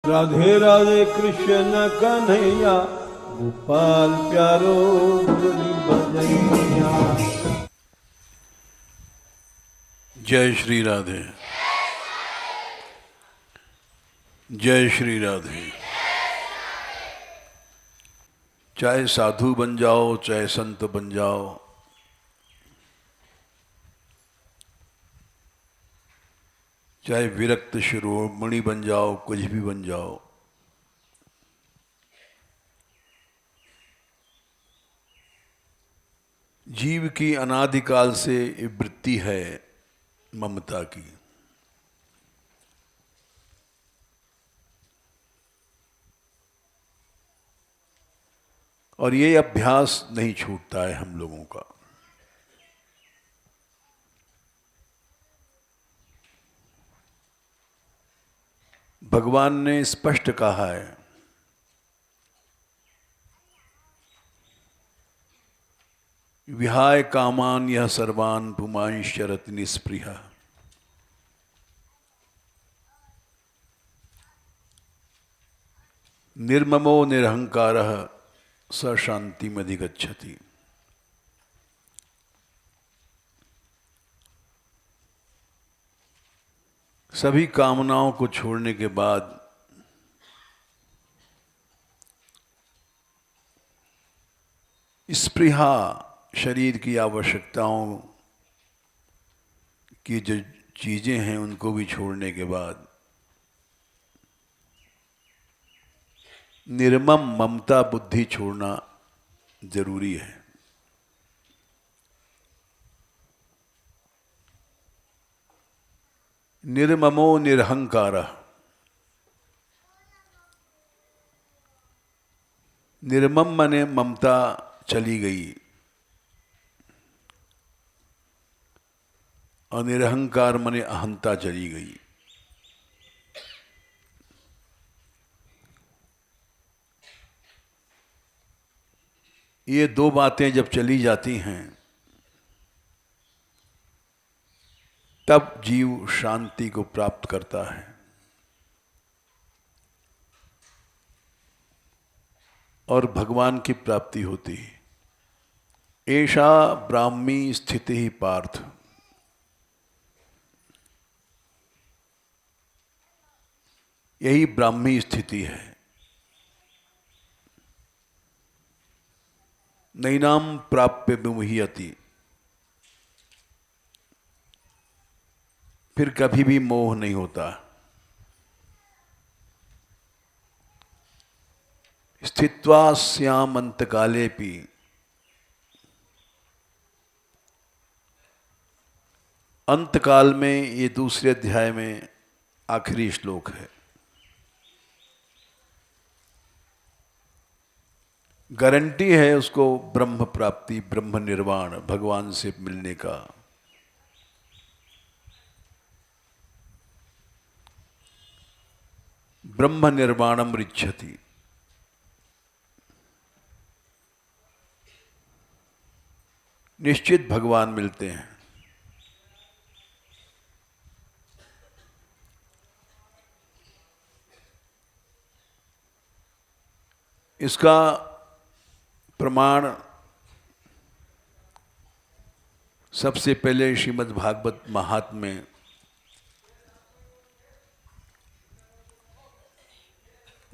राधे राधे कृष्ण कन्हैया, गोपाल प्यारो मुरली बजैया। जय श्री राधे, जय श्री राधे। चाहे साधु बन जाओ, चाहे संत बन जाओ, चाहे विरक्त शिरोमणि बन जाओ, कुछ भी बन जाओ, जीव की अनादिकाल से वृत्ति है ममता की। और ये अभ्यास नहीं छूटता है हम लोगों का। भगवान ने स्पष्ट कहा है, विहाय कामान यह सर्वान पुमांश्चरति निस्पृहा। निर्ममो निरहंकारः स शांतिमधिगच्छति। सभी कामनाओं को छोड़ने के बाद स्पृहा, शरीर की आवश्यकताओं की जो चीजें हैं उनको भी छोड़ने के बाद निर्मम ममता बुद्धि छोड़ना जरूरी है। निर्ममो निरहंकारः, निर्मम मने ममता चली गई और निरहंकार मने अहंता चली गई। ये दो बातें जब चली जाती हैं तब जीव शांति को प्राप्त करता है। और भगवान की प्राप्ति होती है। एषा ब्राह्मी स्थिति ही पार्थ, यही ब्राह्मी स्थिति है। नैनाम प्राप्य विमुह्यति, फिर कभी भी मोह नहीं होता। स्थित्वा स्याम अंतकालेपि, अंतकाल में, ये दूसरे अध्याय में आखिरी श्लोक है। गारंटी है उसको ब्रह्म प्राप्ति, ब्रह्म निर्वाण, भगवान से मिलने का। ब्रह्म निर्वाणम रिच्छति, निश्चित भगवान मिलते हैं। इसका प्रमाण सबसे पहले श्रीमद् भागवत महात्म्य में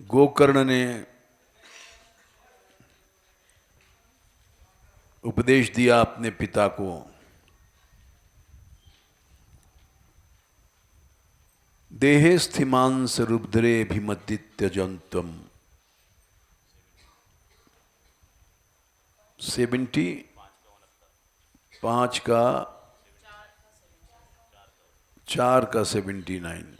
गोकर्ण ने उपदेश दिया अपने पिता को। देहे स्थिमांस रुद्रे भीमदित्यजंतम, 75 का 4 का 79।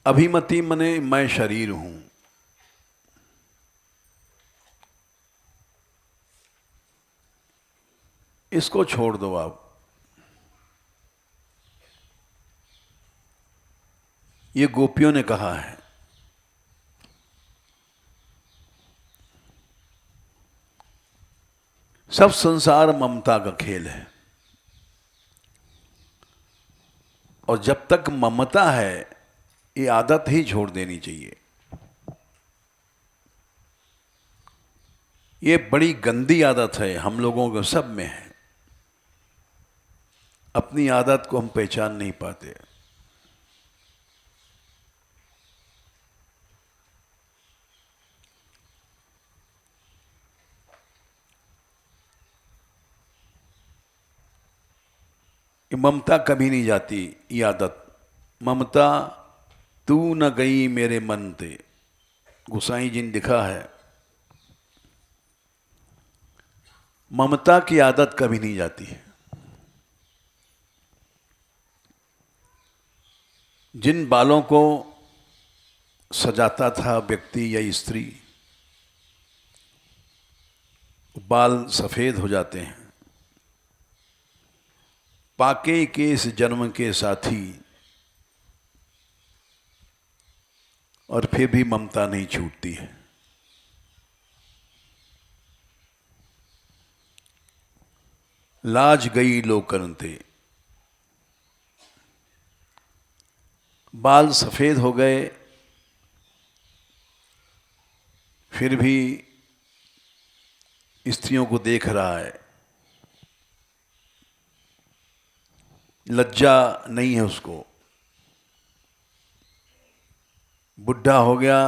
अभिमति मने मैं शरीर हूं। इसको छोड़ दो आप। ये गोपियों ने कहा है। सब संसार ममता का खेल है। और जब तक ममता है ये आदत ही छोड़ देनी चाहिए। ये बड़ी गंदी आदत है, हम लोगों को सब में है। अपनी आदत को हम पहचान नहीं पाते। ये ममता कभी नहीं जाती, ये आदत। ममता तू न गई मेरे मन ते, गोसाई जी ने लिखा है। ममता की आदत कभी नहीं जाती है। जिन बालों को सजाता था व्यक्ति या स्त्री, बाल सफेद हो जाते हैं। पाके के इस जन्म के साथी, और फिर भी ममता नहीं छूटती है। लाज गई लोकन ते, बाल सफेद हो गए फिर भी स्त्रियों को देख रहा है, लज्जा नहीं है उसको। बुढ़ा हो गया,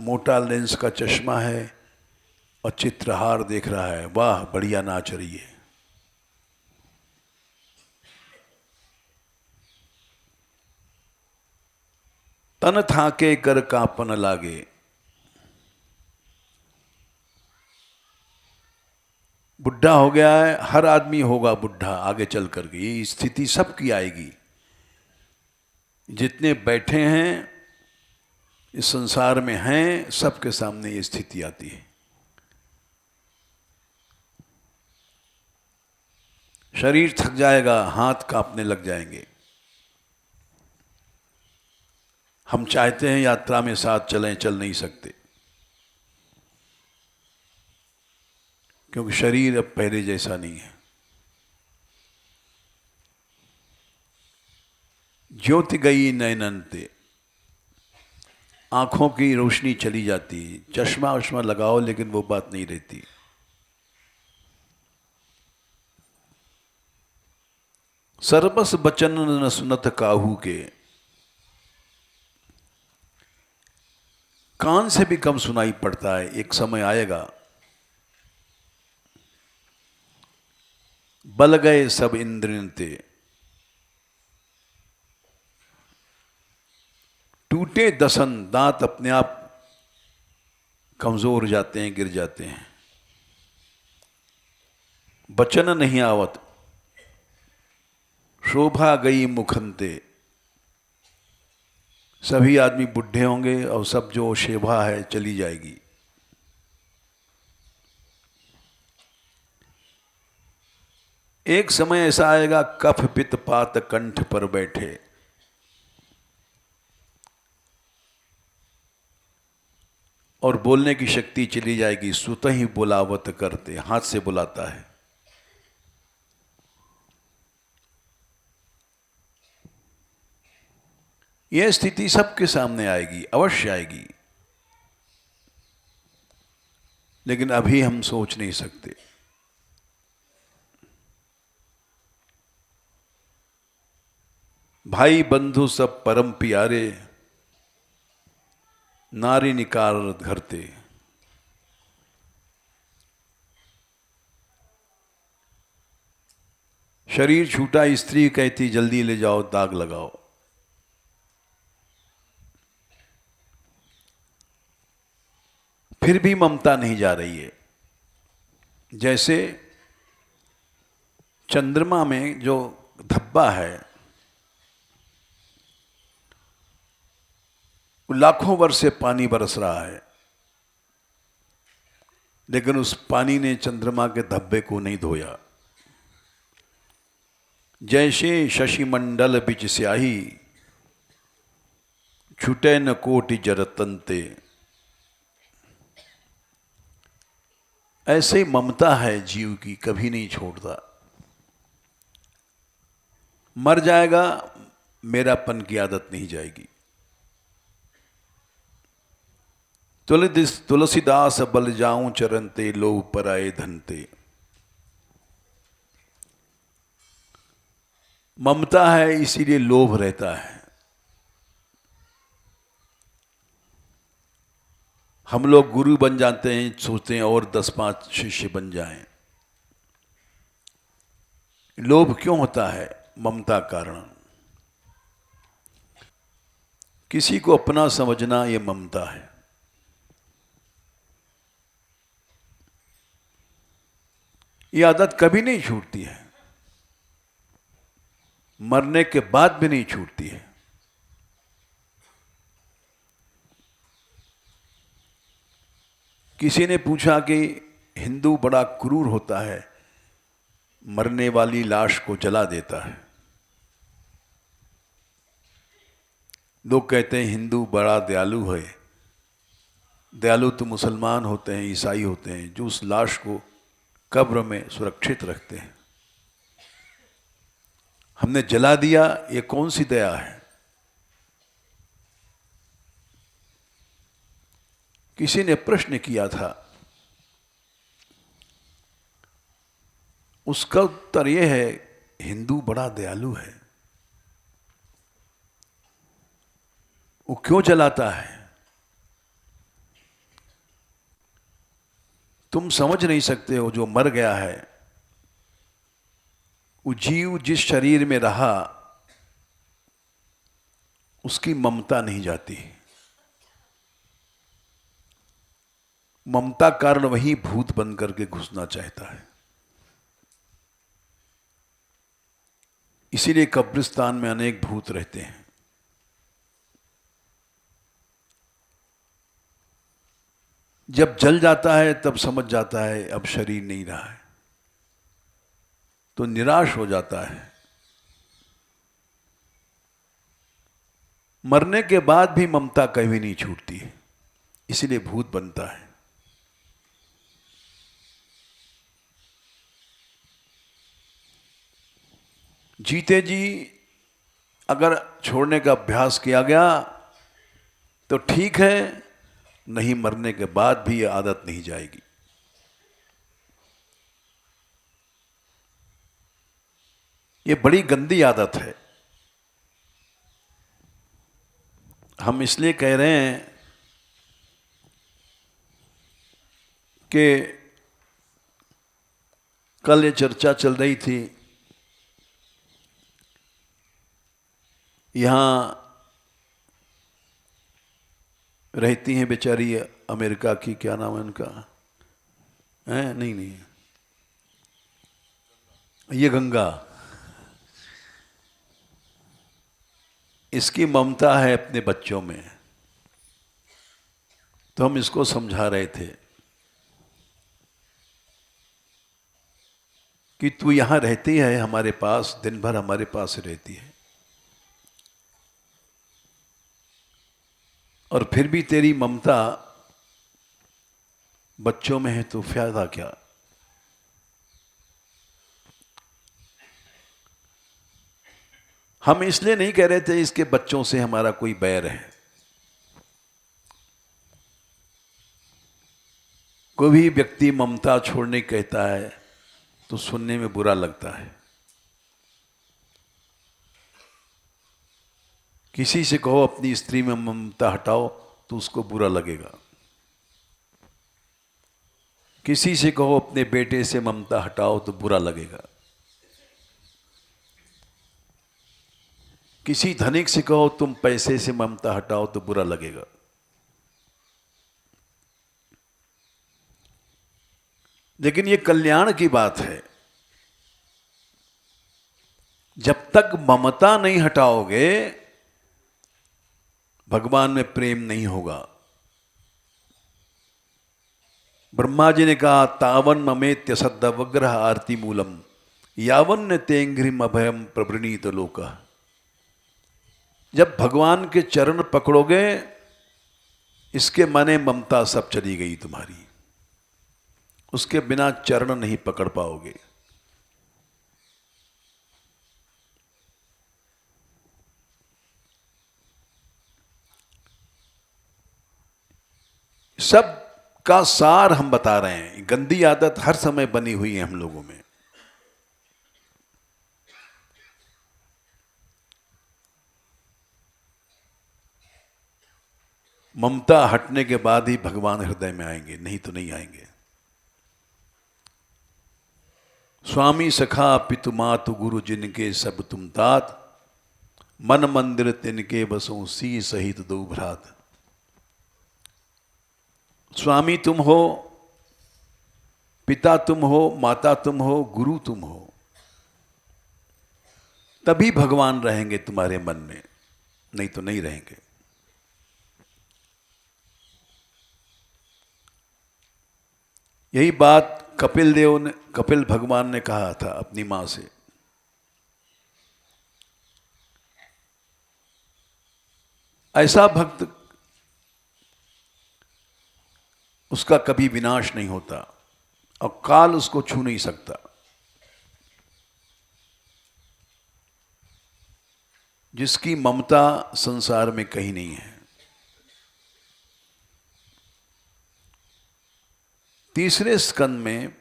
मोटा लेंस का चश्मा है और चित्रहार देख रहा है, वाह बढ़िया नाच रही है। तन थाके कर कांपन लागे, बुढ़ा हो गया है, हर आदमी होगा बुढ़ा आगे चल करके, ये स्थिति सबकी आएगी। जितने बैठे हैं इस संसार में हैं, सबके सामने ये स्थिति आती है। शरीर थक जाएगा, हाथ कांपने लग जाएंगे। हम चाहते हैं यात्रा में साथ चलें, चल नहीं सकते, क्योंकि शरीर अब पहले जैसा नहीं है। ज्योति गई नैनन ते, आंखों की रोशनी चली जाती। चश्मा वश्मा लगाओ लेकिन वो बात नहीं रहती। सरबस बचन न सुनत काहू के, कान से भी कम सुनाई पड़ता है। एक समय आएगा, बल गए सब इंद्रियं ते, टूटे दसन, दांत अपने आप कमजोर जाते हैं, गिर जाते हैं। बचन नहीं आवत, शोभा गई मुखंते, सभी आदमी बुढ़े होंगे और सब जो शोभा है चली जाएगी। एक समय ऐसा आएगा, कफ पित्त पात कंठ पर बैठे, और बोलने की शक्ति चली जाएगी। सुत ही बुलावत करते, हाथ से बुलाता है। यह स्थिति सबके सामने आएगी, अवश्य आएगी, लेकिन अभी हम सोच नहीं सकते। भाई बंधु सब परम प्यारे, नारी निकार घरते। शरीर छूटा, स्त्री कहती जल्दी ले जाओ, दाग लगाओ। फिर भी ममता नहीं जा रही है। जैसे चंद्रमा में जो धब्बा है, लाखों वर्ष से पानी बरस रहा है, लेकिन उस पानी ने चंद्रमा के धब्बे को नहीं धोया। जैसे शशि मंडल बिच स्याही, छुटे न कोटि जरतंते, ऐसे ममता है जीव की, कभी नहीं छोड़ता। मर जाएगा, मेरापन की आदत नहीं जाएगी। तुलसीदास बल जाऊं चरनते, लोभ पराए धनते। ममता है इसीलिए लोभ रहता है। हम लोग गुरु बन जाते हैं, सोचते हैं और 10-5 शिष्य बन जाएं। लोभ क्यों होता है? ममता कारण। किसी को अपना समझना ये ममता है। ये आदत कभी नहीं छूटती है, मरने के बाद भी नहीं छूटती है। किसी ने पूछा कि हिंदू बड़ा क्रूर होता है, मरने वाली लाश को जला देता है। लोग कहते हैं हिंदू बड़ा दयालु है। दयालु तो मुसलमान होते हैं, ईसाई होते हैं, जो उस लाश को कब्र में सुरक्षित रखते हैं। हमने जला दिया, ये कौन सी दया है? किसी ने प्रश्न किया था, उसका उत्तर यह है, हिंदू बड़ा दयालु है। वो क्यों जलाता है? तुम समझ नहीं सकते हो, जो मर गया है, वो जीव जिस शरीर में रहा, उसकी ममता नहीं जाती। ममता कारण वही भूत बन करके घुसना चाहता है। इसीलिए कब्रिस्तान में अनेक भूत रहते हैं। जब जल जाता है तब समझ जाता है अब शरीर नहीं रहा है, तो निराश हो जाता है। मरने के बाद भी ममता कभी नहीं छूटती है, इसीलिए भूत बनता है। जीते जी अगर छोड़ने का अभ्यास किया गया तो ठीक है, नहीं मरने के बाद भी ये आदत नहीं जाएगी। ये बड़ी गंदी आदत है। हम इसलिए कह रहे हैं कि कल ये चर्चा चल रही थी, यहाँ रहती हैं बेचारी अमेरिका की, क्या नाम है उनका? नहीं, ये गंगा। इसकी ममता है अपने बच्चों में। तो हम इसको समझा रहे थे कि तू यहां रहती है हमारे पास, दिन भर हमारे पास रहती है, और फिर भी तेरी ममता बच्चों में है, तो फायदा क्या? हम इसलिए नहीं कह रहे थे इसके बच्चों से हमारा कोई बैर है। कोई भी व्यक्ति ममता छोड़ने कहता है तो सुनने में बुरा लगता है। किसी से कहो अपनी स्त्री में ममता हटाओ तो उसको बुरा लगेगा। किसी से कहो अपने बेटे से ममता हटाओ तो बुरा लगेगा। किसी धनिक से कहो तुम पैसे से ममता हटाओ तो बुरा लगेगा। लेकिन ये कल्याण की बात है। जब तक ममता नहीं हटाओगे, भगवान में प्रेम नहीं होगा। ब्रह्मा जी ने कहा, तावन ममेत्य सद्दवग्रह आरती मूलम यावन्य तेंग्रिम अभयम प्रवृणीत लोका। जब भगवान के चरण पकड़ोगे, इसके माने ममता सब चली गई तुम्हारी। उसके बिना चरण नहीं पकड़ पाओगे। सब का सार हम बता रहे हैं। गंदी आदत हर समय बनी हुई है हम लोगों में। ममता हटने के बाद ही भगवान हृदय में आएंगे, नहीं तो नहीं आएंगे। स्वामी सखा पितु मातु गुरु जिनके सब तुम तात, मन मंदिर तिनके बसों सी सहित दो भ्रात। स्वामी तुम हो, पिता तुम हो, माता तुम हो, गुरु तुम हो, तभी भगवान रहेंगे तुम्हारे मन में, नहीं तो नहीं रहेंगे। यही बात कपिल भगवान ने कहा था अपनी मां से। ऐसा भक्त उसका कभी विनाश नहीं होता और काल उसको छू नहीं सकता। जिसकी ममता संसार में कहीं नहीं है। तीसरे स्कंद में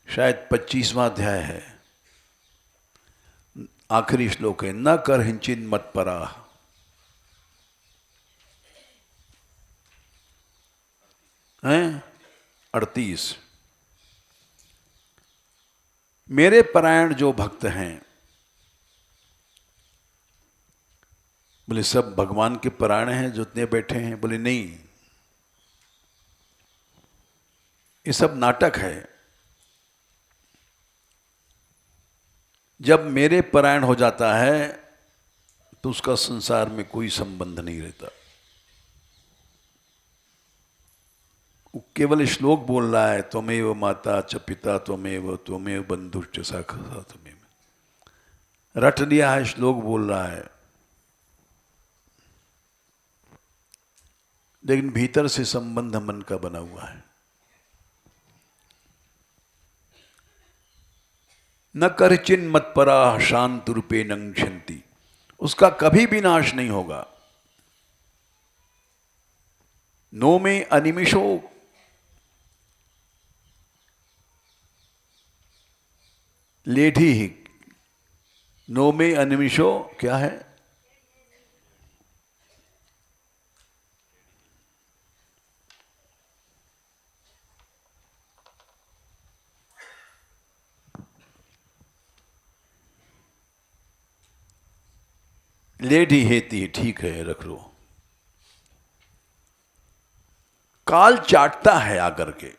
शायद 25वां अध्याय है, आखिरी श्लोक है, न कर हिंचिन मत परा। हैं 38। मेरे परायण जो भक्त हैं, बोले सब भगवान के परायण हैं जो इतने बैठे हैं? बोले नहीं, ये सब नाटक है। जब मेरे परायण हो जाता है तो उसका संसार में कोई संबंध नहीं रहता। वो केवल श्लोक बोल रहा है, त्वमेव माता च पिता त्वमेव बंधुश्च सखा त्वमेव। रट लिया है, श्लोक बोल रहा है, लेकिन भीतर से संबंध मन का बना हुआ है। न करचिन मत परा शांत रूपे नंक्षन्ति, उसका कभी भी नाश नहीं होगा। नो में अनिमिषो लेठी ही, नो में अनिमिषो क्या है? लेडी हेती, ठीक है रख लो। काल चाटता है आकर के।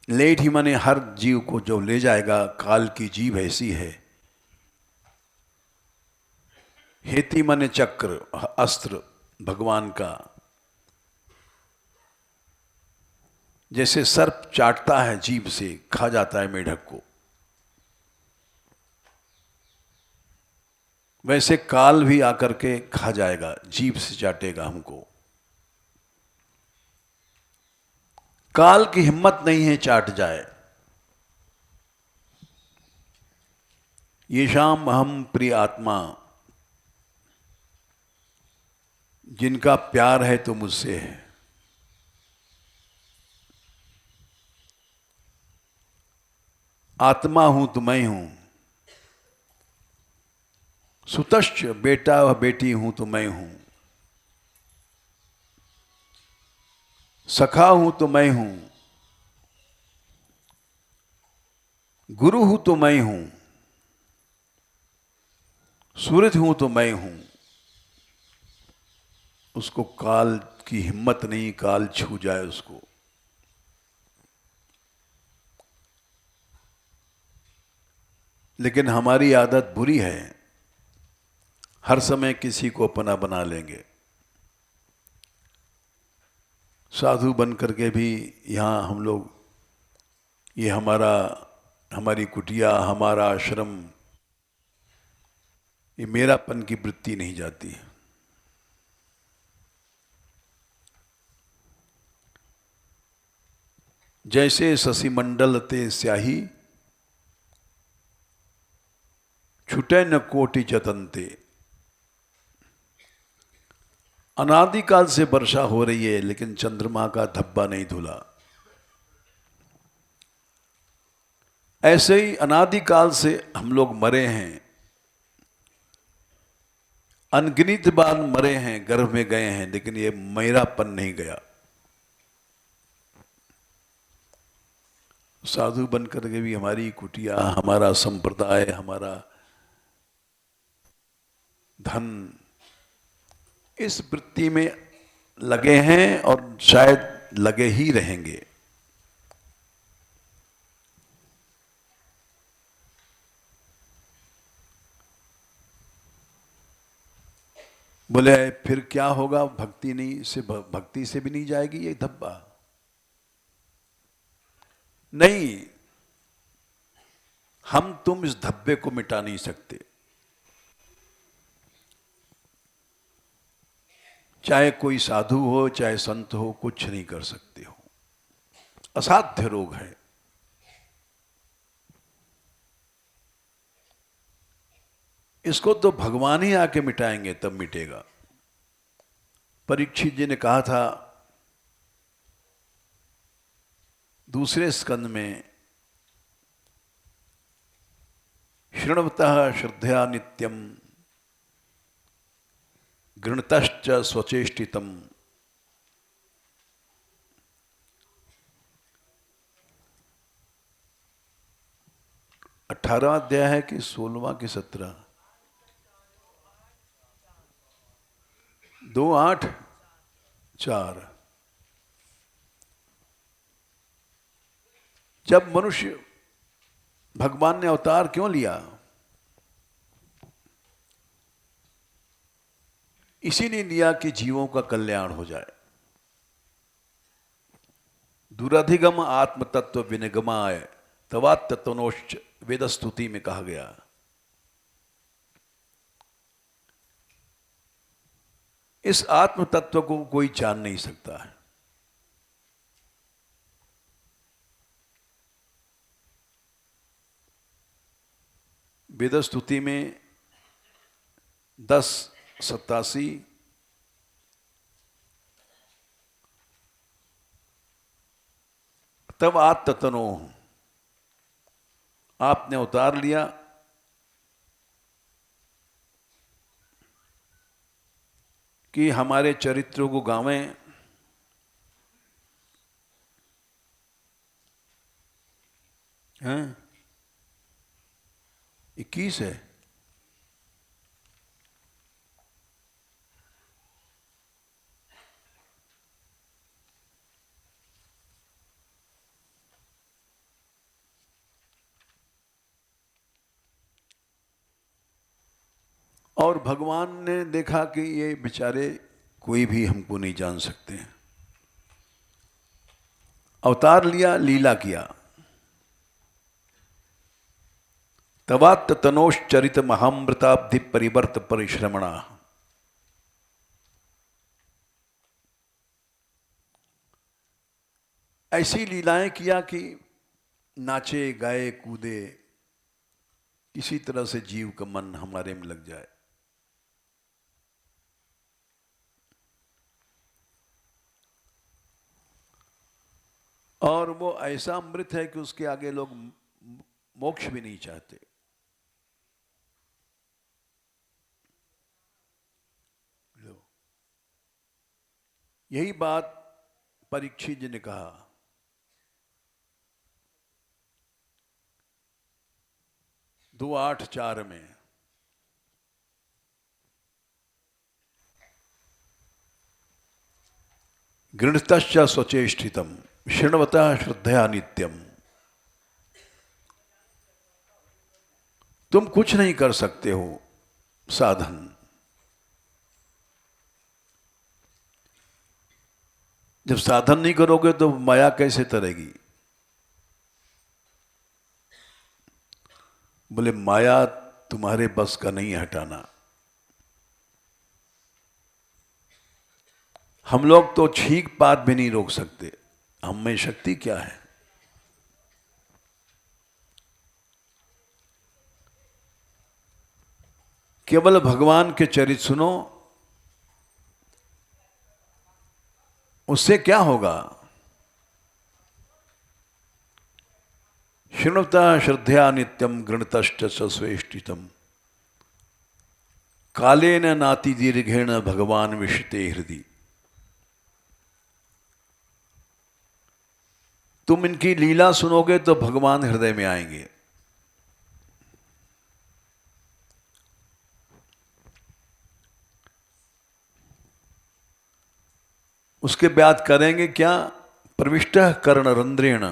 लेट ही माने हर जीव को जो ले जाएगा, काल की जीव ऐसी है। हेती माने चक्र, अस्त्र भगवान का। जैसे सर्प चाटता है जीभ से, खा जाता है मेढक को, वैसे काल भी आकर के खा जाएगा, जीभ से चाटेगा हमको। काल की हिम्मत नहीं है चाट जाए। ये शाम हम प्रिय आत्मा, जिनका प्यार है तो मुझसे है। आत्मा हूं तो मैं हूं, सुतश्च बेटा व बेटी हूं तो मैं हूं, सखा हूं तो मैं हूं, गुरु हूं तो मैं हूं, सूरज हूं तो मैं हूं। उसको काल की हिम्मत नहीं, काल छू जाए उसको। लेकिन हमारी आदत बुरी है, हर समय किसी को अपना बना लेंगे। साधु बन करके भी यहाँ हम लोग, ये हमारी कुटिया, हमारा आश्रम, ये मेरापन की वृत्ति नहीं जाती। जैसे शशि मंडल ते स्याही, छुटे न कोटि जतनते। अनादिकाल से वर्षा हो रही है लेकिन चंद्रमा का धब्बा नहीं धुला। ऐसे ही अनादिकाल से हम लोग मरे हैं, अनगिनत बार मरे हैं, गर्भ में गए हैं, लेकिन ये मेरापन नहीं गया। साधु बनकर के भी हमारी कुटिया, हमारा संप्रदाय, हमारा धन इस वृत्ति में लगे हैं और शायद लगे ही रहेंगे। बोले फिर क्या होगा, भक्ति नहीं से, भक्ति से भी नहीं जाएगी ये धब्बा। नहीं, हम तुम इस धब्बे को मिटा नहीं सकते, चाहे कोई साधु हो चाहे संत हो, कुछ नहीं कर सकते हो, असाध्य रोग है। इसको तो भगवान ही आके मिटाएंगे तब मिटेगा। परीक्षित जी ने कहा था दूसरे स्कंद में, शृण्वतः श्रद्धया नित्यम गृणतश्च स्वचेष्टितम। अठारहवां अध्याय है कि 16वां कि 17? 2:8-4। जब मनुष्य, भगवान ने अवतार क्यों लिया? इसीलिए लिया कि जीवों का कल्याण हो जाए। दुराधिगम आत्म तत्व विनिगमाय तवात तत्वनोश्च वेद स्तुति में कहा गया। इस आत्म तत्व को कोई जान नहीं सकता है। वेद स्तुति में 10:87 तब आत्मतनो, आपने उतार लिया कि हमारे चरित्रों को गावें, हैं 21 है। और भगवान ने देखा कि ये बेचारे कोई भी हमको नहीं जान सकते हैं, अवतार लिया, लीला किया। तवात तनोश्चरित महामृताब्धि परिवर्त परिश्रमणा। ऐसी लीलाएं किया कि नाचे गाए कूदे, किसी तरह से जीव का मन हमारे में लग जाए। और वो ऐसा अमृत है कि उसके आगे लोग मोक्ष भी नहीं चाहते। यही बात परीक्षित जी ने कहा। दो 8:4 में गृणतश्च स्वचेष्टितम शृण्वतः श्रद्धया नित्यम। तुम कुछ नहीं कर सकते हो साधन, जब साधन नहीं करोगे तो माया कैसे तरेगी? बोले माया तुम्हारे बस का नहीं हटाना। हम लोग तो छींक पात भी नहीं रोक सकते, हम में शक्ति क्या है? केवल भगवान के चरित्र सुनो, उससे क्या होगा? शृणुता श्रद्धया नित्यम गृणतश्च स्वेष्टितम कालेन नाति दीर्घेण भगवान विशते हृदि। तुम इनकी लीला सुनोगे तो भगवान हृदय में आएंगे। उसके बाद करेंगे क्या? प्रविष्टः कर्णरंध्रेण,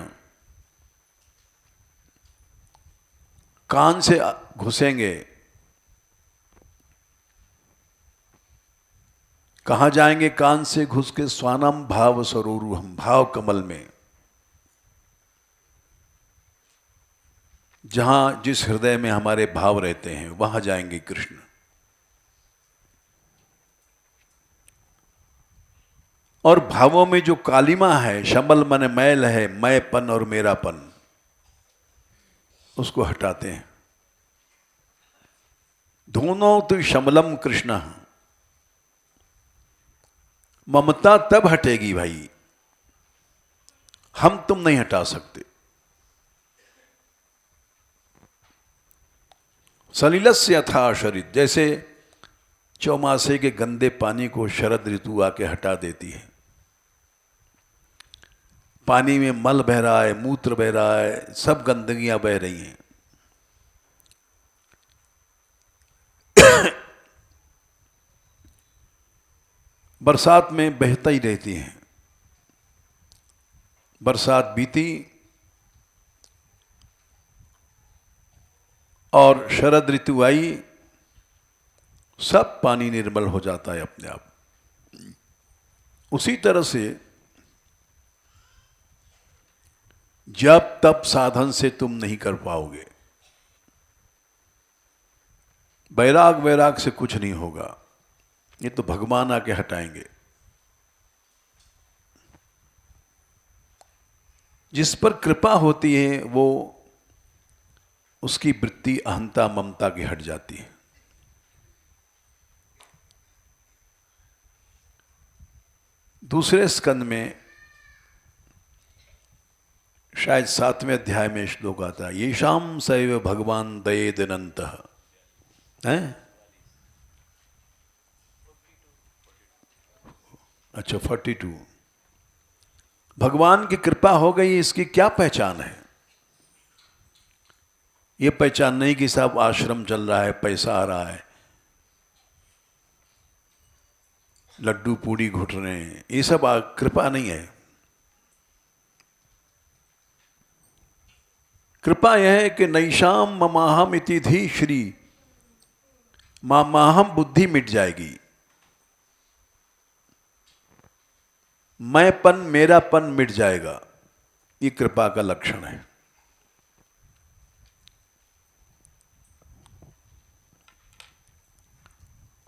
कान से घुसेंगे। कहां जाएंगे? कान से घुस के स्वानम भाव सरोरुहम, भाव कमल में, जहां जिस हृदय में हमारे भाव रहते हैं वहां जाएंगे कृष्ण। और भावों में जो कालिमा है, शमल मन मैल है, मैंपन और मेरापन, उसको हटाते हैं। दोनों तो शमलम कृष्ण। ममता तब हटेगी भाई, हम तुम नहीं हटा सकते। सलिलस्य यथा शरीर, जैसे चौमासे के गंदे पानी को शरद ऋतु आके हटा देती है। पानी में मल बह रहा है, मूत्र बह रहा है, सब गंदगियां बह रही हैं। बरसात में बहता ही रहती हैं। बरसात बीती और शरद ऋतु आई, सब पानी निर्मल हो जाता है अपने आप। उसी तरह से जब तब साधन से तुम नहीं कर पाओगे। बैराग वैराग से कुछ नहीं होगा, ये तो भगवान आके हटाएंगे। जिस पर कृपा होती है वो, उसकी वृत्ति अहंता ममता की हट जाती है। दूसरे स्कंद में शायद 7वें अध्याय में श्लोक आता है, येषाम सैव भगवान दयेदनन्तः है। अच्छा 42। भगवान की कृपा हो गई, इसकी क्या पहचान है? ये पहचान नहीं कि साहब आश्रम चल रहा है, पैसा आ रहा है, लड्डू पूड़ी घुट रहे हैं, ये सब कृपा नहीं है। कृपा यह है कि नैषाम ममाहम इति धी श्री, मामाहम बुद्धि मिट जाएगी, मैंपन मेरापन मिट जाएगा। ये कृपा का लक्षण है।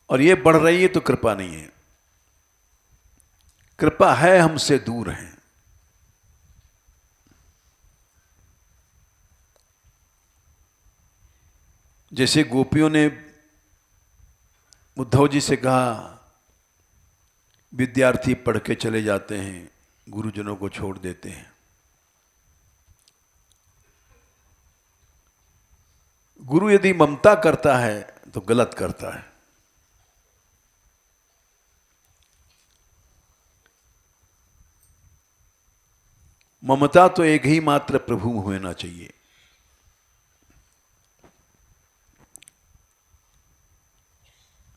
और ये बढ़ रही है तो कृपा नहीं है। कृपा है हमसे दूर है। जैसे गोपियों ने उद्धव जी से कहा, विद्यार्थी पढ़ के चले जाते हैं, गुरुजनों को छोड़ देते हैं। गुरु यदि ममता करता है तो गलत करता है। ममता तो एक ही मात्र प्रभु होना चाहिए।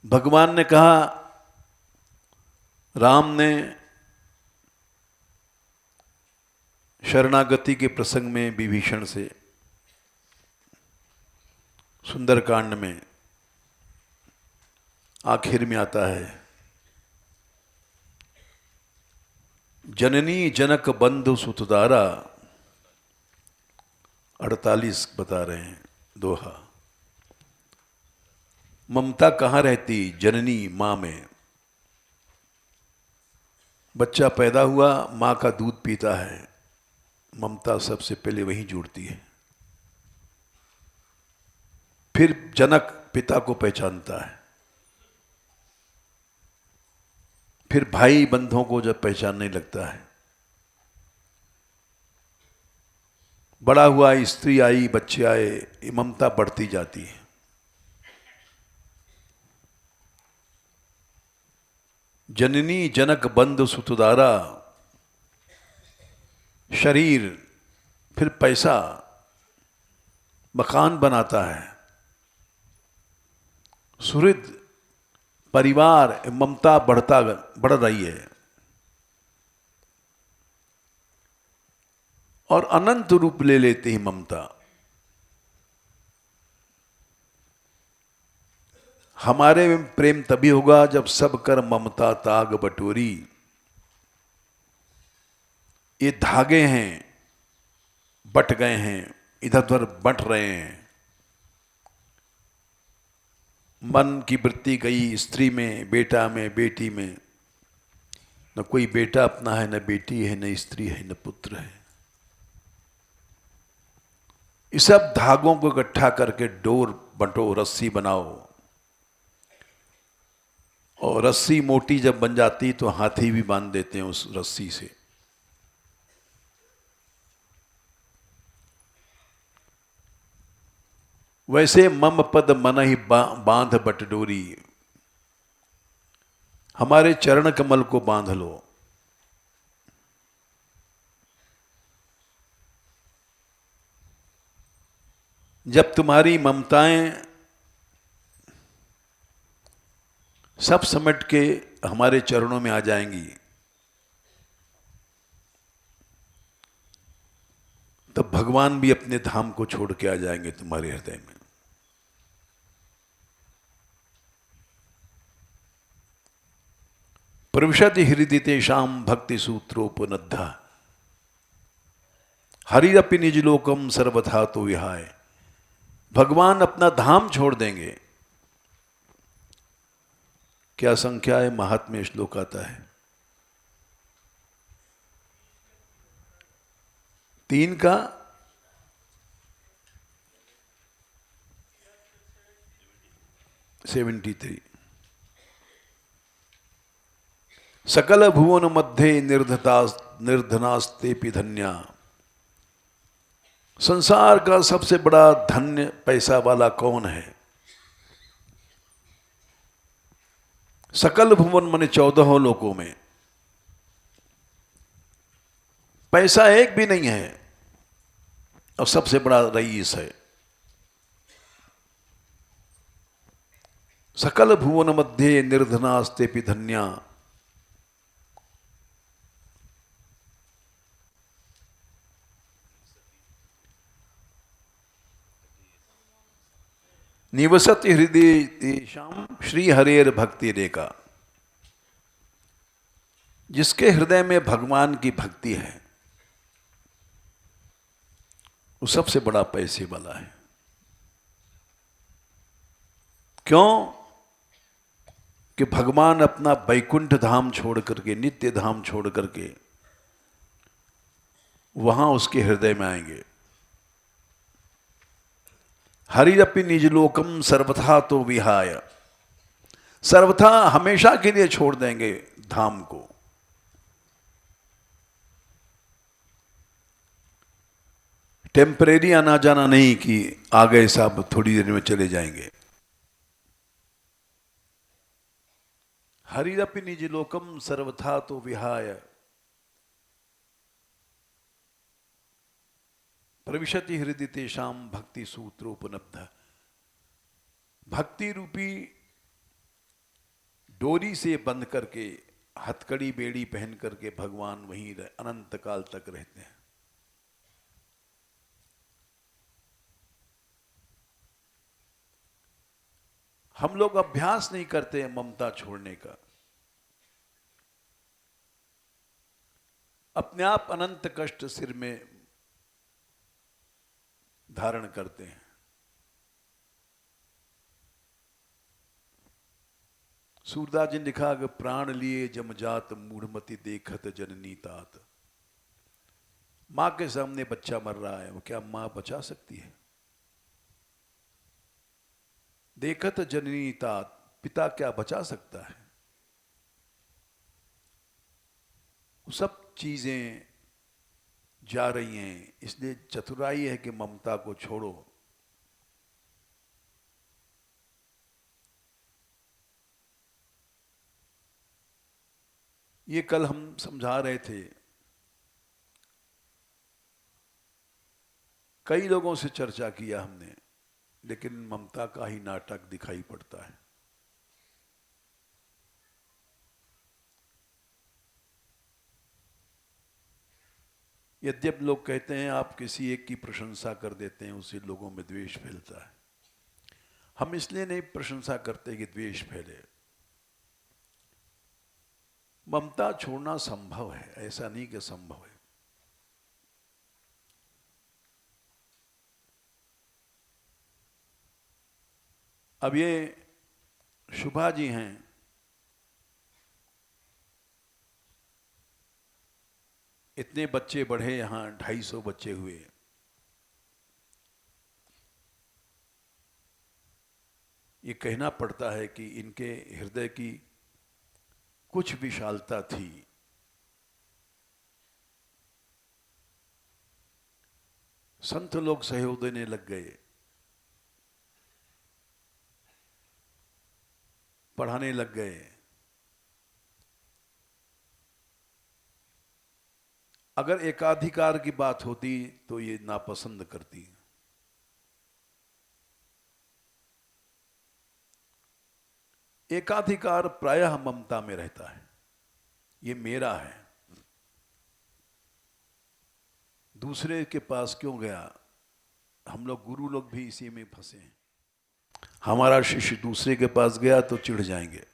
भगवान ने कहा, राम ने शरणागति के प्रसंग में विभीषण से, सुंदरकांड में आखिर में आता है, जननी जनक बंधु सुतदारा, 48 बता रहे हैं दोहा। ममता कहाँ रहती? जननी, माँ में। बच्चा पैदा हुआ, माँ का दूध पीता है, ममता सबसे पहले वहीं जुड़ती है। फिर जनक पिता को पहचानता है, फिर भाई बंधुओं को जब पहचानने लगता है, बड़ा हुआ, स्त्री आई, बच्चे आए, ये ममता बढ़ती जाती है। जननी जनक बंधु सुतदारा, शरीर, फिर पैसा, मकान बनाता है, सुहृद, परिवार, ममता बढ़ रही है और अनंत रूप ले लेती है ममता। हमारे में प्रेम तभी होगा जब सब कर ममता ताग बटोरी। ये धागे हैं, बट गए हैं, इधर उधर बंट रहे हैं। मन की वृत्ति गई स्त्री में, बेटा में, बेटी में। न कोई बेटा अपना है, न बेटी है, न स्त्री है, न पुत्र है। इस सब धागों को इकट्ठा करके डोर बंटो, रस्सी बनाओ। और रस्सी मोटी जब बन जाती तो हाथी भी बांध देते हैं उस रस्सी से। वैसे मम पद मन ही बांध बटडोरी, हमारे चरण कमल को बांध लो। जब तुम्हारी ममताएं सब समेट के हमारे चरणों में आ जाएंगी, तब भगवान भी अपने धाम को छोड़ के आ जाएंगे तुम्हारे हृदय में। प्रविशति हृदय तेषाम भक्ति सूत्रोपनद्धा, हरिरपि निज लोकम सर्वथा तो विहाय। भगवान अपना धाम छोड़ देंगे। क्या संख्या है? महात्म्य श्लोक आता है 3 का 73। सकल भुवन मध्य निर्धनास्ते धन्या। संसार का सबसे बड़ा धन्य पैसा वाला कौन है? सकल भुवन माने 14 लोकों में पैसा एक भी नहीं है और सबसे बड़ा रईस है। सकल भुवन मध्य निर्धनास्ते धन्या। निवसति हृदय तेषाम श्री हरेर भक्ति रेखा। जिसके हृदय में भगवान की भक्ति है वो सबसे बड़ा पैसे वाला है। क्यों? कि भगवान अपना वैकुंठ धाम छोड़ करके, नित्य धाम छोड़ करके वहां उसके हृदय में आएंगे। हरिरपि निज लोकम सर्वथा तो विहाय। सर्वथा हमेशा के लिए छोड़ देंगे धाम को। टेम्परेरी आना जाना नहीं कि आ गए साहब थोड़ी देर में चले जाएंगे। हरिरपि निज लोकम सर्वथा तो विहाय। प्रविशति हृदय तेषाम भक्ति सूत्रोपनब्ध। भक्ति रूपी डोरी से बंध करके, हथकड़ी बेड़ी पहन करके भगवान वहीं अनंत काल तक रहते हैं। हम लोग अभ्यास नहीं करते हैं ममता छोड़ने का। अपने आप अनंत कष्ट सिर में धारण करते हैं। सूरदास जी ने लिखा कि प्राण लिए जमजात मूढ़मति देखत जननी तात। मां के सामने बच्चा मर रहा है, वो क्या मां बचा सकती है? देखत जननी तात, पिता क्या बचा सकता है? सब चीजें जा रही हैं, इसलिए चतुराई है कि ममता को छोड़ो। ये कल हम समझा रहे थे, कई लोगों से चर्चा किया हमने, लेकिन ममता का ही नाटक दिखाई पड़ता है। यद्यप लोग कहते हैं आप किसी एक की प्रशंसा कर देते हैं उससे लोगों में द्वेष फैलता है। हम इसलिए नहीं प्रशंसा करते कि द्वेष फैले। ममता छोड़ना संभव है, ऐसा नहीं कि संभव है। अब ये शुभा जी हैं, इतने बच्चे बढ़े, यहां 250 बच्चे हुए। ये कहना पड़ता है कि इनके हृदय की कुछ विशालता थी। संत लोग सहयोग देने लग गए, पढ़ाने लग गए। अगर एकाधिकार की बात होती तो ये नापसंद करती। एकाधिकार प्रायः ममता में रहता है, ये मेरा है, दूसरे के पास क्यों गया। हम लोग गुरु लोग भी इसी में फंसे हैं। हमारा शिष्य दूसरे के पास गया तो चिढ़ जाएंगे।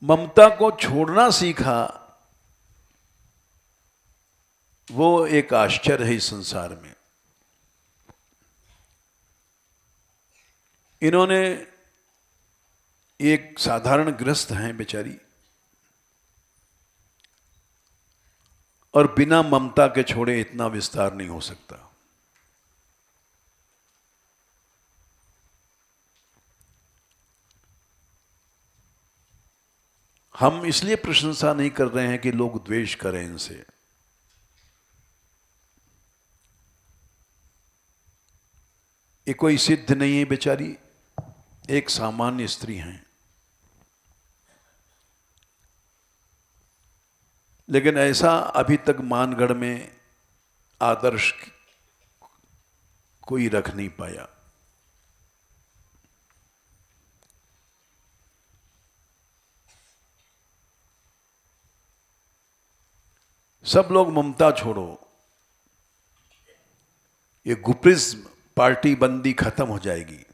ममता को छोड़ना सीखा, वो एक आश्चर्य है इस संसार में। इन्होंने, एक साधारण गृहस्थ हैं बेचारी, और बिना ममता के छोड़े इतना विस्तार नहीं हो सकता। हम इसलिए प्रशंसा नहीं कर रहे हैं कि लोग द्वेष करें इनसे। ये कोई सिद्ध नहीं है बेचारी, एक सामान्य स्त्री हैं, लेकिन ऐसा अभी तक मानगढ़ में आदर्श कोई रख नहीं पाया। सब लोग ममता छोड़ो, ये गुप्रिज्म पार्टी बंदी खत्म हो जाएगी।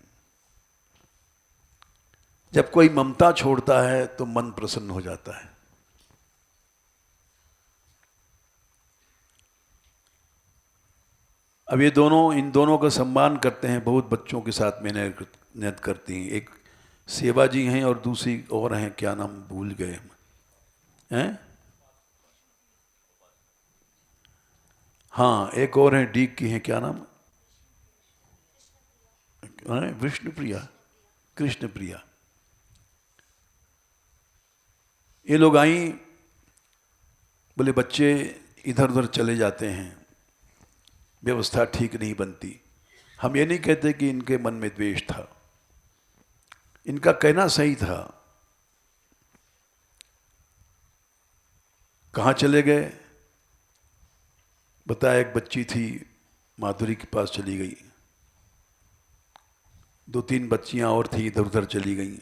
जब कोई ममता छोड़ता है तो मन प्रसन्न हो जाता है। अब ये दोनों, इन दोनों का सम्मान करते हैं, बहुत बच्चों के साथ मेहनत करती हैं। एक सेवा जी हैं और दूसरी और हैं, क्या नाम भूल गए हैं। हाँ, एक और हैं, डीग की हैं, क्या नाम, विष्णुप्रिया, कृष्णप्रिया। ये लोग आई, बोले बच्चे इधर उधर चले जाते हैं, व्यवस्था ठीक नहीं बनती। हम ये नहीं कहते कि इनके मन में द्वेष था, इनका कहना सही था। कहाँ चले गए बताया, एक बच्ची थी माधुरी के पास चली गई, 2-3 बच्चियां और थी इधर उधर चली गई।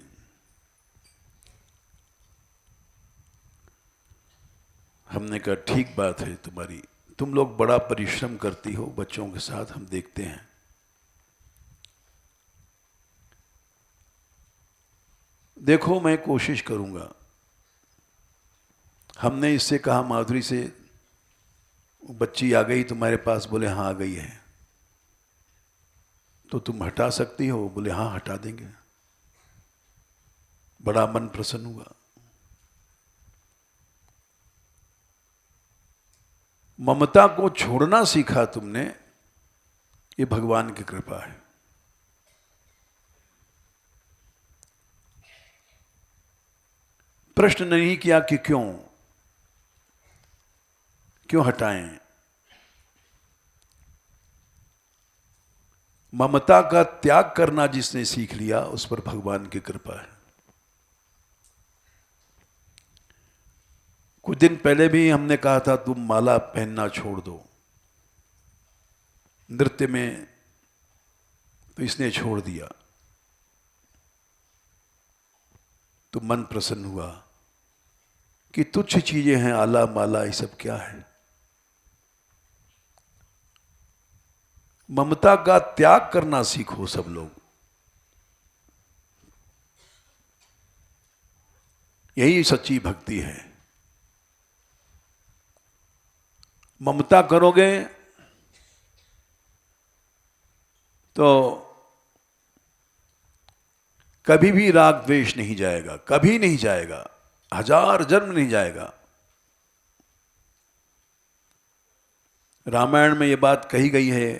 हमने कहा ठीक बात है तुम्हारी, तुम लोग बड़ा परिश्रम करती हो बच्चों के साथ, हम देखते हैं। देखो मैं कोशिश करूंगा। हमने इससे कहा माधुरी से, बच्ची आ गई तुम्हारे पास, बोले हाँ आ गई है, तो तुम हटा सकती हो, बोले हाँ हटा देंगे। बड़ा मन प्रसन्न हुआ। ममता को छोड़ना सीखा तुमने, ये भगवान की कृपा है। प्रश्न नहीं किया कि क्यों हटाएं। ममता का त्याग करना जिसने सीख लिया उस पर भगवान की कृपा है। कुछ दिन पहले भी हमने कहा था तुम माला पहनना छोड़ दो नृत्य में, तो इसने छोड़ दिया तो मन प्रसन्न हुआ कि तुच्छ चीजें हैं, आला माला ये सब क्या है। ममता का त्याग करना सीखो सब लोग। यही सच्ची भक्ति है। ममता करोगे तो कभी भी राग द्वेष नहीं जाएगा, कभी नहीं जाएगा, 1000 जन्म नहीं जाएगा। रामायण में ये बात कही गई है,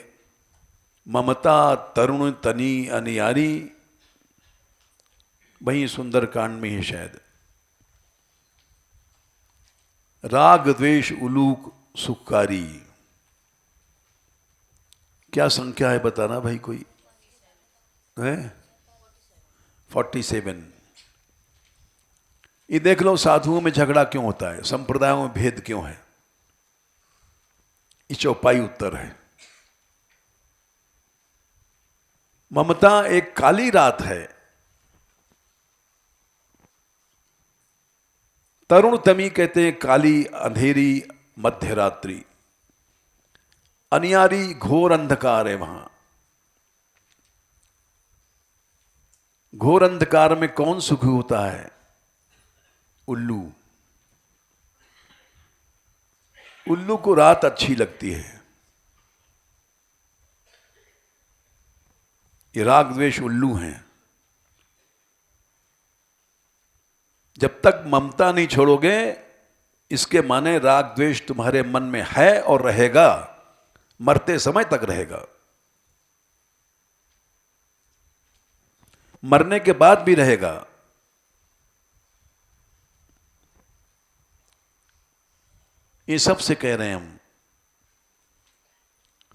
ममता तरुण तनी अनियारी, वहीं सुंदरकांड में है शायद, राग द्वेष उलूक सुकारी। क्या संख्या है बताना भाई कोई है? 47। ये देख लो साधुओं में झगड़ा क्यों होता है, संप्रदायों में भेद क्यों है। ये चौपाई उत्तर है। ममता एक काली रात है। तरुण तमी कहते हैं काली अंधेरी मध्य रात्रि, अनियारी घोर अंधकार है। वहां घोर अंधकार में कौन सुखी होता है? उल्लू। उल्लू को रात अच्छी लगती है। ये राग द्वेष उल्लू हैं। जब तक ममता नहीं छोड़ोगे, इसके माने राग द्वेष तुम्हारे मन में है और रहेगा, मरते समय तक रहेगा, मरने के बाद भी रहेगा। ये सब से कह रहे हैं हम,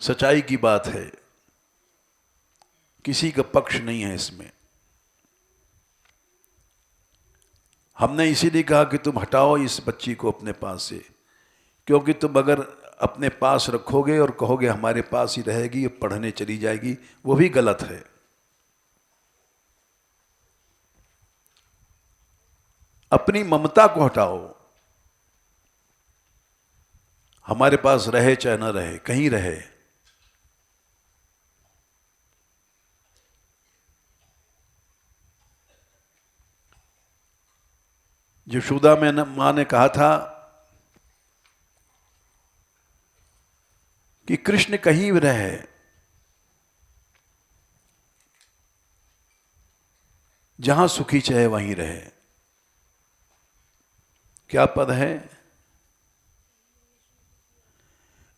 सच्चाई की बात है, किसी का पक्ष नहीं है इसमें। हमने इसीलिए कहा कि तुम हटाओ इस बच्ची को अपने पास से, क्योंकि तुम अगर अपने पास रखोगे और कहोगे हमारे पास ही रहेगी, ये पढ़ने चली जाएगी, वो भी गलत है। अपनी ममता को हटाओ। हमारे पास रहे चाहे ना रहे, कहीं रहे। यशोदा में मां ने कहा था कि कृष्ण कहीं भी रहे, जहां सुखी चाहे वहीं रहे। क्या पद है?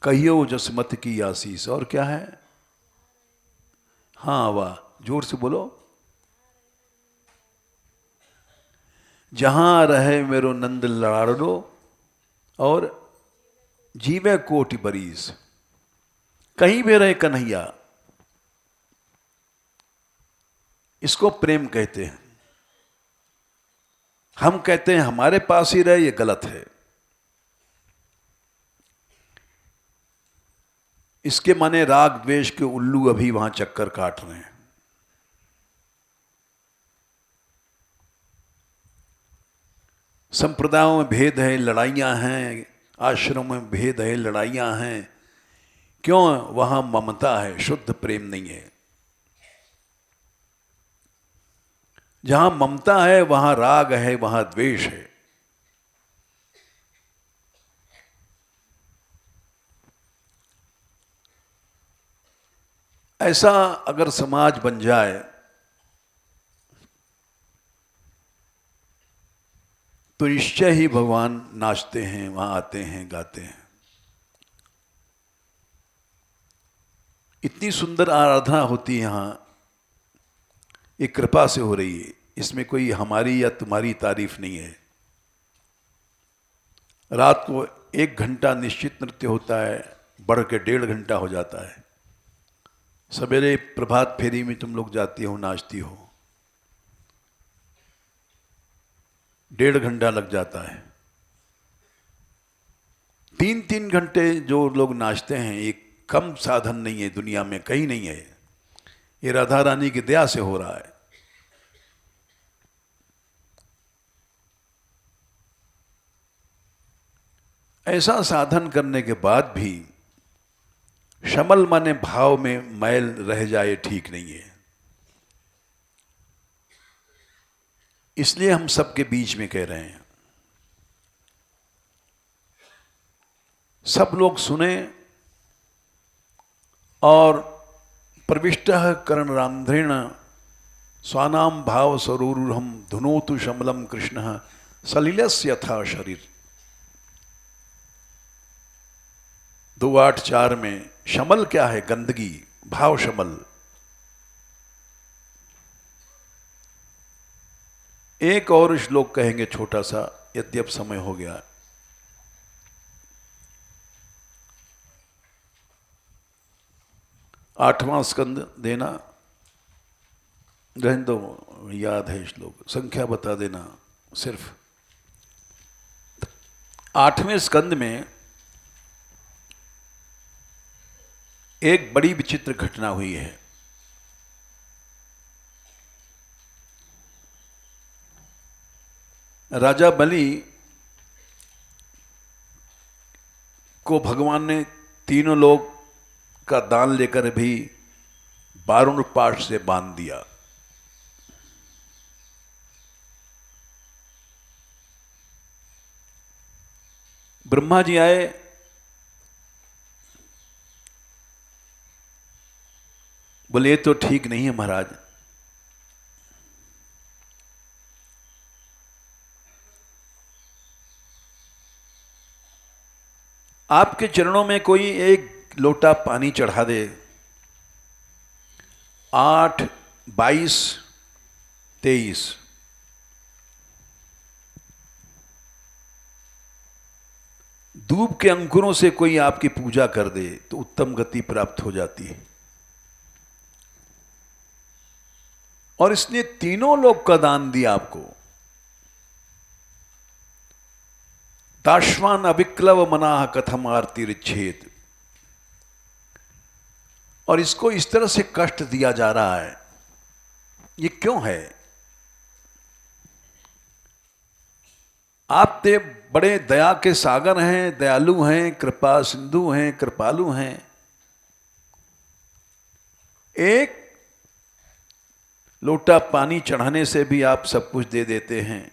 कहियो जसमत की आशीष। और क्या है? हाँ वाह, जोर से बोलो। जहां रहे मेरो नंद लाडलो और जीवे कोटि बरीस। कहीं भी रहे कन्हैया, इसको प्रेम कहते हैं। हम कहते हैं हमारे पास ही रहे, ये गलत है। इसके माने राग द्वेष के उल्लू अभी वहां चक्कर काट रहे हैं। संप्रदायों में भेद है, लड़ाइयां हैं, आश्रमों में भेद है, लड़ाइयां हैं। क्यों? वहां ममता है, शुद्ध प्रेम नहीं है। जहां ममता है वहां राग है, वहां द्वेष है। ऐसा अगर समाज बन जाए तो निश्चय ही भगवान नाचते हैं, वहां आते हैं, गाते हैं। इतनी सुंदर आराधना होती है यहां, ये कृपा से हो रही है। इसमें कोई हमारी या तुम्हारी तारीफ नहीं है, रात को 1 घंटा निश्चित नृत्य होता है, बढ़ के 1.5 घंटा हो जाता है। सवेरे प्रभात फेरी में तुम लोग जाती हो, नाचती हो, 1.5 घंटा लग जाता है। 3-3 घंटे जो लोग नाचते हैं, ये कम साधन नहीं है, दुनिया में कहीं नहीं है। ये राधा रानी की दया से हो रहा है। ऐसा साधन करने के बाद भी शमल माने भाव में मैल रह जाए, ठीक नहीं है। इसलिए हम सबके बीच में कह रहे हैं, सब लोग सुने और प्रविष्टः कर्णरांध्रेण स्वानाम भाव सरोरुहम धुनोतु शमलम कृष्णः सलिलस्य यथा शरीर। 2:8-4 में शमल क्या है? गंदगी, भाव शमल। एक और श्लोक कहेंगे छोटा सा, यद्यप समय हो गया। आठवां स्कंद देना, रहने दो, याद है श्लोक, संख्या बता देना सिर्फ। 8वें स्कंद में एक बड़ी विचित्र घटना हुई है। राजा बलि को भगवान ने तीनों लोग का दान लेकर भी बारुण पाश से बांध दिया। ब्रह्मा जी आए, बोले ये तो ठीक नहीं है महाराज, आपके चरणों में कोई एक लोटा पानी चढ़ा दे, 8, 22, 23 दूब के अंकुरों से कोई आपकी पूजा कर दे तो उत्तम गति प्राप्त हो जाती है। और इसने तीनों लोक का दान दिया आपको। दाश्वान अविक्लव मनाह कथम आरती रिच्छेद। और इसको इस तरह से कष्ट दिया जा रहा है, ये क्यों है? आप ते बड़े दया के सागर हैं, दयालु हैं, कृपा सिंधु हैं, कृपालु हैं। एक लोटा पानी चढ़ाने से भी आप सब कुछ दे देते हैं,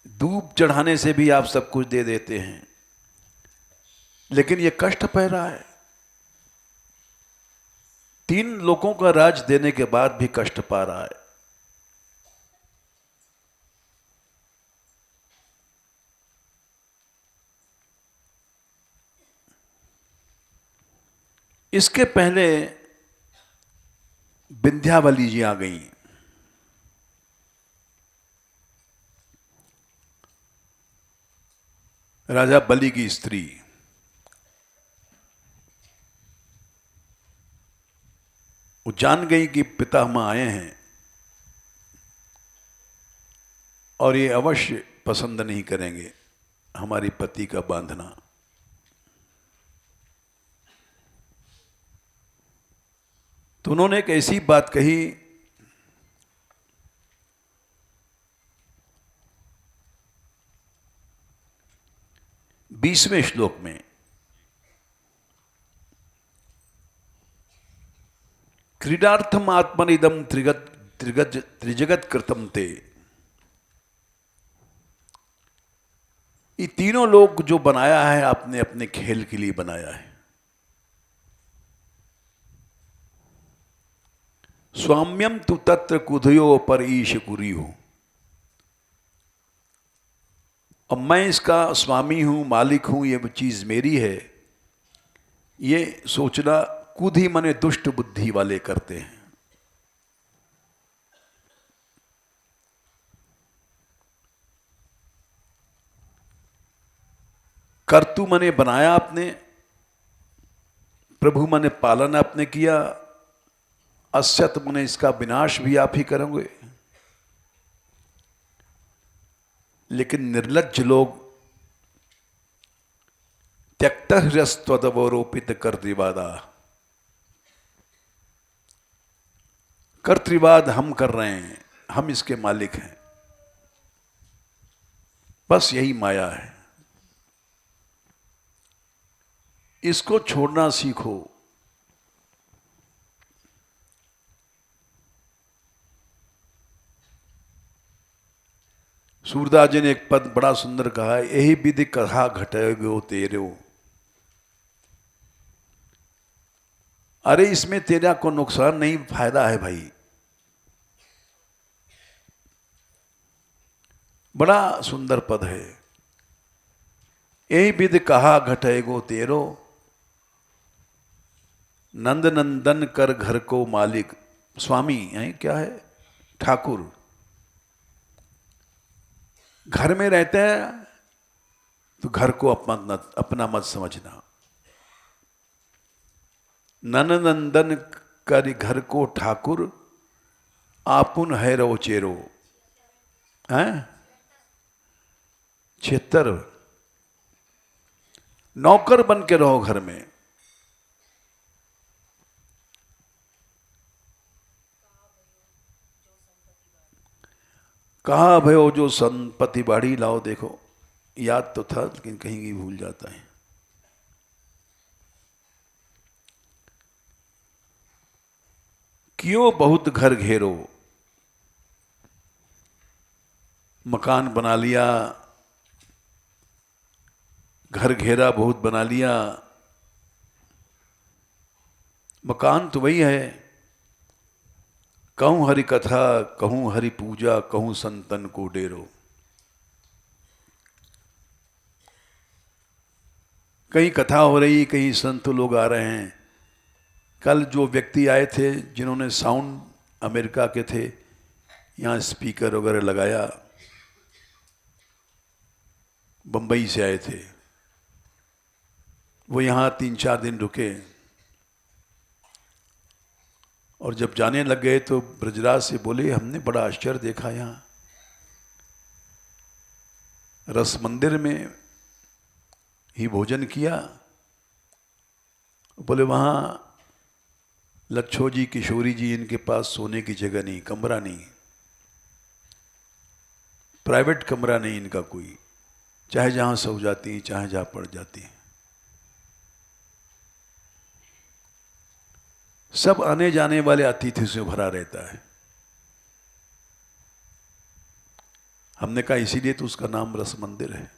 दूब चढ़ाने से भी आप सब कुछ दे देते हैं, लेकिन ये कष्ट पह रहा है। 3 लोगों का राज देने के बाद भी कष्ट पा रहा है। इसके पहले विंध्यावली जी आ गई। राजा बलि की स्त्री, वो जान गई कि पितामह आए हैं और ये अवश्य पसंद नहीं करेंगे हमारी पति का बांधना। तो उन्होंने एक ऐसी बात कही, बीसवें श्लोक में, क्रीडार्थम आत्मनिदम त्रिजगत कृतम ते। ये तीनों लोग जो बनाया है आपने अपने खेल के लिए बनाया है। स्वाम्यम तु तत्र कुधयो पर ईश कुरी हूं। अब मैं इसका स्वामी हूं, मालिक हूं, ये चीज मेरी है, ये सोचना कुधी मने दुष्ट बुद्धि वाले करते हैं। कर्तु मने बनाया आपने, प्रभु मने पालन आपने किया, अस्यत मने इसका विनाश भी आप ही करोगे। लेकिन निर्लज्ज लोग त्यक्त ह्रस्वदवरोपित कर्तृवादा, कर्तृवाद हम कर रहे हैं, हम इसके मालिक हैं, बस यही माया है। इसको छोड़ना सीखो। सूरदास जी ने एक पद बड़ा सुंदर कहा है, यही विधि कहा घटेगो तेरो। अरे इसमें तेरा को नुकसान नहीं, फायदा है भाई। बड़ा सुंदर पद है। यही विधि कहा घटेगो तेरो, नंद नंदन कर घर को मालिक। स्वामी है क्या है? ठाकुर। घर में रहते हैं तो घर को अपना मत समझना। नन नंदन कर घर को ठाकुर, आपुन है रो चेरो। हैं? छिहत्तर। नौकर बन के रहो घर में। कहा भयो जो संपत्ति बाड़ी लाओ। देखो याद तो था लेकिन कहीं भी भूल जाता है। क्यों बहुत घर घेरो, मकान बना लिया, घर घेरा बहुत बना लिया। मकान तो वही है। कहूं हरि कथा, कहूं हरि पूजा, कहूं संतन को डेरो। कहीं कथा हो रही, कहीं संत लोग आ रहे हैं। कल जो व्यक्ति आए थे जिन्होंने साउंड, अमेरिका के थे, यहाँ स्पीकर वगैरह लगाया, बंबई से आए थे। वो यहाँ 3-4 दिन रुके और जब जाने लग गए तो ब्रजराज से बोले, हमने बड़ा आश्चर्य देखा यहाँ रस मंदिर में ही भोजन किया। बोले वहाँ लच्छो जी, किशोरी जी, इनके पास सोने की जगह नहीं, कमरा नहीं, प्राइवेट कमरा नहीं इनका कोई, चाहे जहाँ सो जाती, चाहे जहाँ पड़ जाती। सब आने जाने वाले अतिथि से भरा रहता है। हमने कहा इसीलिए तो उसका नाम रस मंदिर है।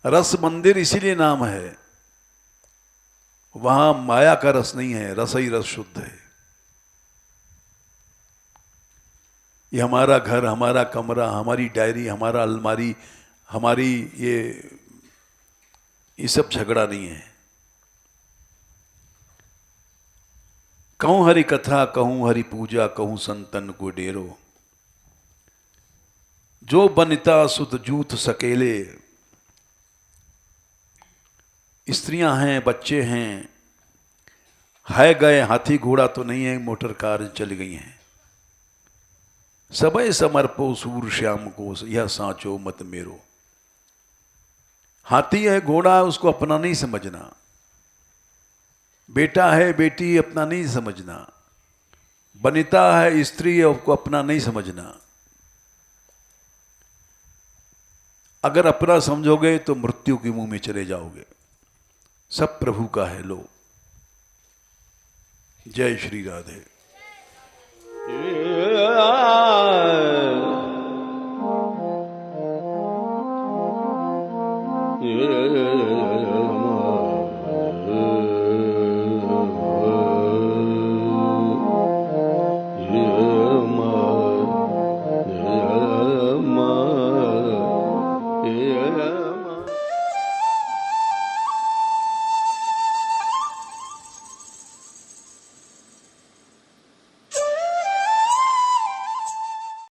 रस मंदिर इसीलिए नाम है, वहां माया का रस नहीं है, रस ही रस शुद्ध है। ये हमारा घर, हमारा कमरा, हमारी डायरी, हमारा अलमारी, हमारी ये सब झगड़ा नहीं है। कहूं हरि कथा, कहूं हरि पूजा, कहूं संतन को डेरो। जो बनिता सुत जूथ सकेले, स्त्रियां हैं, बच्चे हैं, है गए हाथी घोड़ा तो नहीं है, मोटर कार चल गई हैं। सबय समर्पो सूर श्याम को, यह सांचो मत मेरो। हाथी है, घोड़ा है, उसको अपना नहीं समझना। बेटा है, बेटी अपना नहीं समझना। बनिता है, स्त्री है, उसको अपना नहीं समझना। अगर अपना समझोगे तो मृत्यु के मुंह में चले जाओगे। सब प्रभु का है। लो, जय श्री राधे। Yeah.